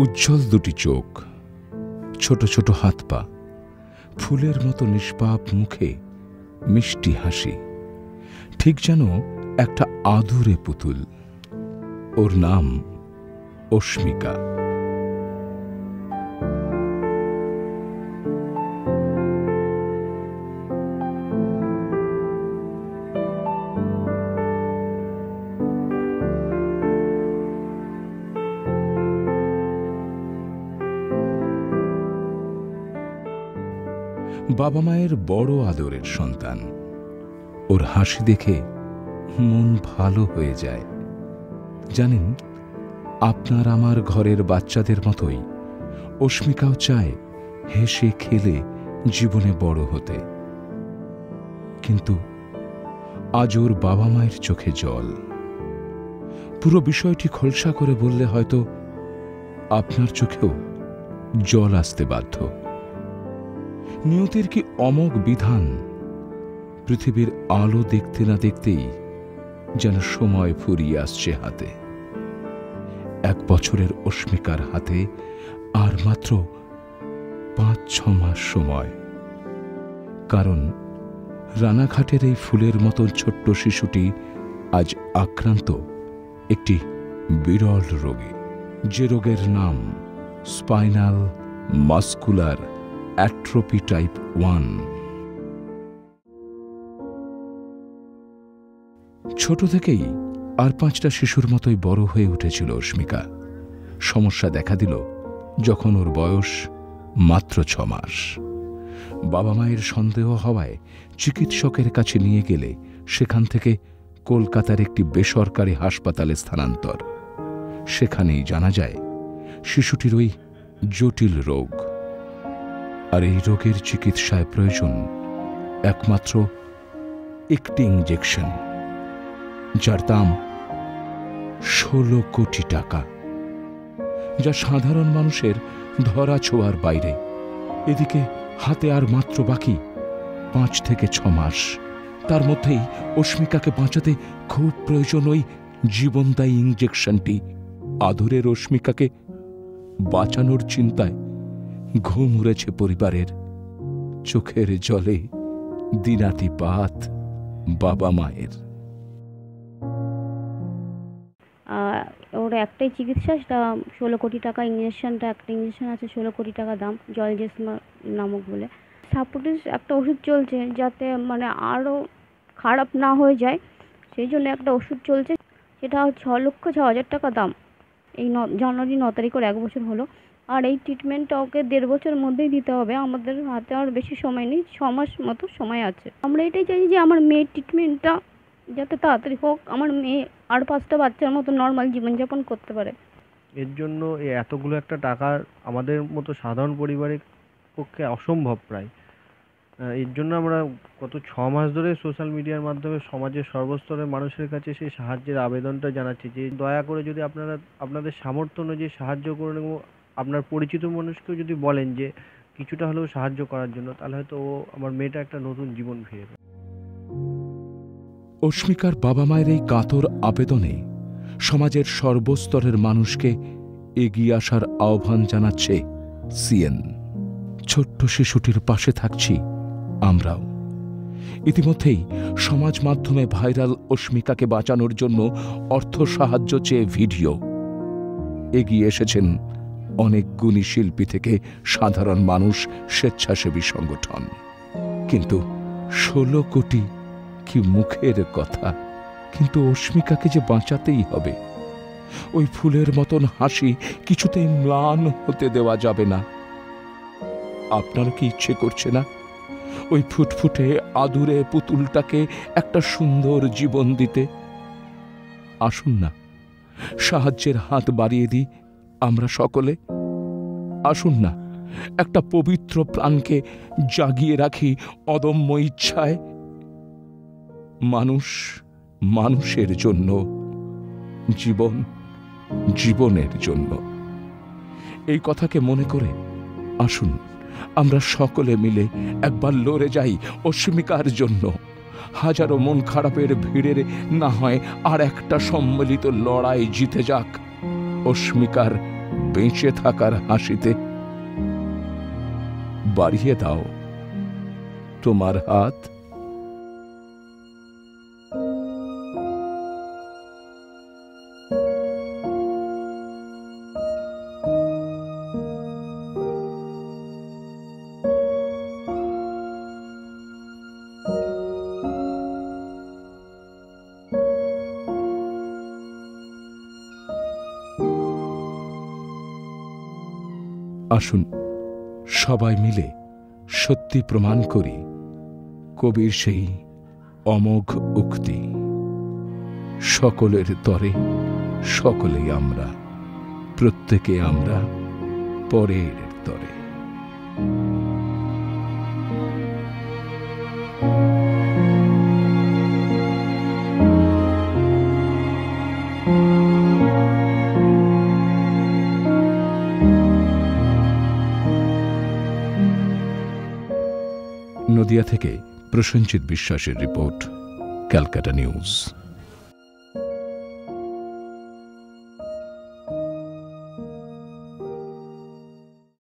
উজ্জ্বল দুটি চোখ, ছোট ছোট হাত পা, ফুলের মতো নিষ্পাপ মুখে মিষ্টি হাসি, ঠিক যেন একটা আদুরে পুতুল। ওর নাম অস্মিকা। বাবা মায়ের বড় আদরের সন্তান। ওর হাসি দেখে মন ভালো হয়ে যায়। জানেন, আপনার আমার ঘরের বাচ্চাদের মতোই অস্মিকাও চায় হেসে খেলে জীবনে বড় হতে। কিন্তু আজ ওর বাবা মায়ের চোখে জল। পুরো বিষয়টি খোলসা করে বললে হয়তো আপনার চোখেও জল আসতে বাধ্য। নিয়তির কি অমোঘ বিধান! পৃথিবীর আলো দেখতে না দেখতেই যেন সময় ফুরিয়ে আসছে হাতে। 1 বছরের অস্মিকার হাতে আর মাত্র 5-6 মাস সময়। কারণ রানাঘাটের এই ফুলের মতো ছোট্ট শিশুটি আজ আক্রান্ত একটি বিরল রোগে, যে রোগের নাম স্পাইনাল মাস্কুলার অ্যাট্রোপি টাইপ 1। ছোট থেকেই আর 5টা শিশুর মতোই বড় হয়ে উঠেছিল অস্মিকা। সমস্যা দেখা দিল যখন ওর বয়স মাত্র 6 মাস। বাবা মায়ের সন্দেহ হওয়ায় চিকিৎসকের কাছে নিয়ে গেলে সেখান থেকে কলকাতার একটি বেসরকারি হাসপাতালে স্থানান্তর। সেখানেই জানা যায় শিশুটির ওই জটিল রোগ। আর এই রোগের চিকিৎসায় প্রয়োজন একমাত্র একটি ইঞ্জেকশন, যার দাম 16 কোটি টাকা, যা সাধারণ মানুষের ধরা ছোঁয়ার বাইরে। এদিকে হাতে আর মাত্র বাকি 5 থেকে 6 মাস। তার মধ্যেই অস্মিকাকে বাঁচাতে খুব প্রয়োজন ওই জীবনদায়ী ইঞ্জেকশনটি। আদরের অস্মিকাকে বাঁচানোর চিন্তায় ঘুম উড়েছে পরিবারের। চোখের জলে দিনাতিপাত বাবা মায়ের। ওর একটাই চিকিৎসা, সেটা 16 কোটি টাকা ইঞ্জেকশনটা। একটা ইঞ্জেকশন আছে 16 কোটি টাকা দাম, জলজেসমা নামক বলে। সাপোর্টিভ একটা ওষুধ চলছে যাতে মানে আরও খারাপ না হয়ে যায়, সেই জন্য একটা ওষুধ চলছে, সেটা 6,06,000 টাকা দাম। এই জানুয়ারি 9 তারিখ ওর 1 বছর হলো। আর এই ট্রিটমেন্টটা ওকে 1.5 বছরের মধ্যেই দিতে হবে। আমাদের হাতে আর বেশি সময় নেই, 6 মাস মতো সময় আছে। আমরা এটাই চাই যে আমার মেয়ের ট্রিটমেন্টটা যাতে তাড়াতাড়ি হোক, আমার মেয়ে আর 5টা বাচ্চার মতো নর্মাল জীবনযাপন করতে পারে। এর জন্য এতগুলো একটা টাকা আমাদের মতো সাধারণ পরিবারের পক্ষে অসম্ভব প্রায়। এর জন্য আমরা গত 6 মাস ধরে সোশ্যাল মিডিয়ার মাধ্যমে সমাজের সর্বস্তরের মানুষের কাছে সেই সাহায্যের আবেদনটা জানাচ্ছি যে দয়া করে যদি আপনারা আপনাদের সামর্থ্য অনুযায়ী সাহায্য করুন, এবং আপনার পরিচিত মানুষকেও যদি বলেন যে কিছুটা হলেও সাহায্য করার জন্য, তাহলে হয়তো আমার মেয়েটা একটা নতুন জীবন ফিরে পাবে। অস্মিকার বাবা মায়ের এই কাতর আবেদনে সমাজের সর্বস্তরের মানুষকে এগিয়ে আসার আহ্বান জানাচ্ছে সিএন। ছোট্ট শিশুটির পাশে থাকছি আমরাও। ইতিমধ্যেই সমাজ মাধ্যমে ভাইরাল অস্মিকাকে বাঁচানোর জন্য অর্থ সাহায্য চেয়ে ভিডিও। এগিয়ে এসেছেন অনেক গুণী শিল্পী থেকে সাধারণ মানুষ, স্বেচ্ছাসেবী সংগঠন। কিন্তু 16 কোটি কি মুখের কথা! কিন্তু অস্মিকাকে যে বাঁচাতেই হবে। ওই ফুলের মতন হাসি কিছুতেই ম্লান হতে দেওয়া যাবে না। আপনারও কি ইচ্ছে করছে না ওই ফুটফুটে আদুরে পুতুলটাকে একটা সুন্দর জীবন দিতে? আসুন না, সাহায্যের হাত বাড়িয়ে দিই আমরা সকলে। আসুন না, একটা পবিত্র প্রাণকে জাগিয়ে রাখি অদম্য ইচ্ছায়। মানুষ মানুষের জন্য, জীবন জীবনের জন্য। এই কথাকে মনে করে আসুন আমরা সকলে মিলে একবার লড়ে যাই অস্মিকার জন্য। হাজারো মন খারাপের ভিড়ের না হয় আর একটা সম্মিলিত লড়াই জিতে যাক অস্মিকার বেঁচে থাকার হাসিতে। বাড়িয়ে দাও তোমার হাত। আসুন সবাই মিলে সত্যি প্রমাণ করি কবির সেই অমোঘ উক্তি, সকলের তরে সকলেই আমরা, প্রত্যেকে আমরা পরের তরে। নদিয়া থেকে প্রসেনজিৎ বিশ্বাসের রিপোর্ট, ক্যালকাটা নিউজ।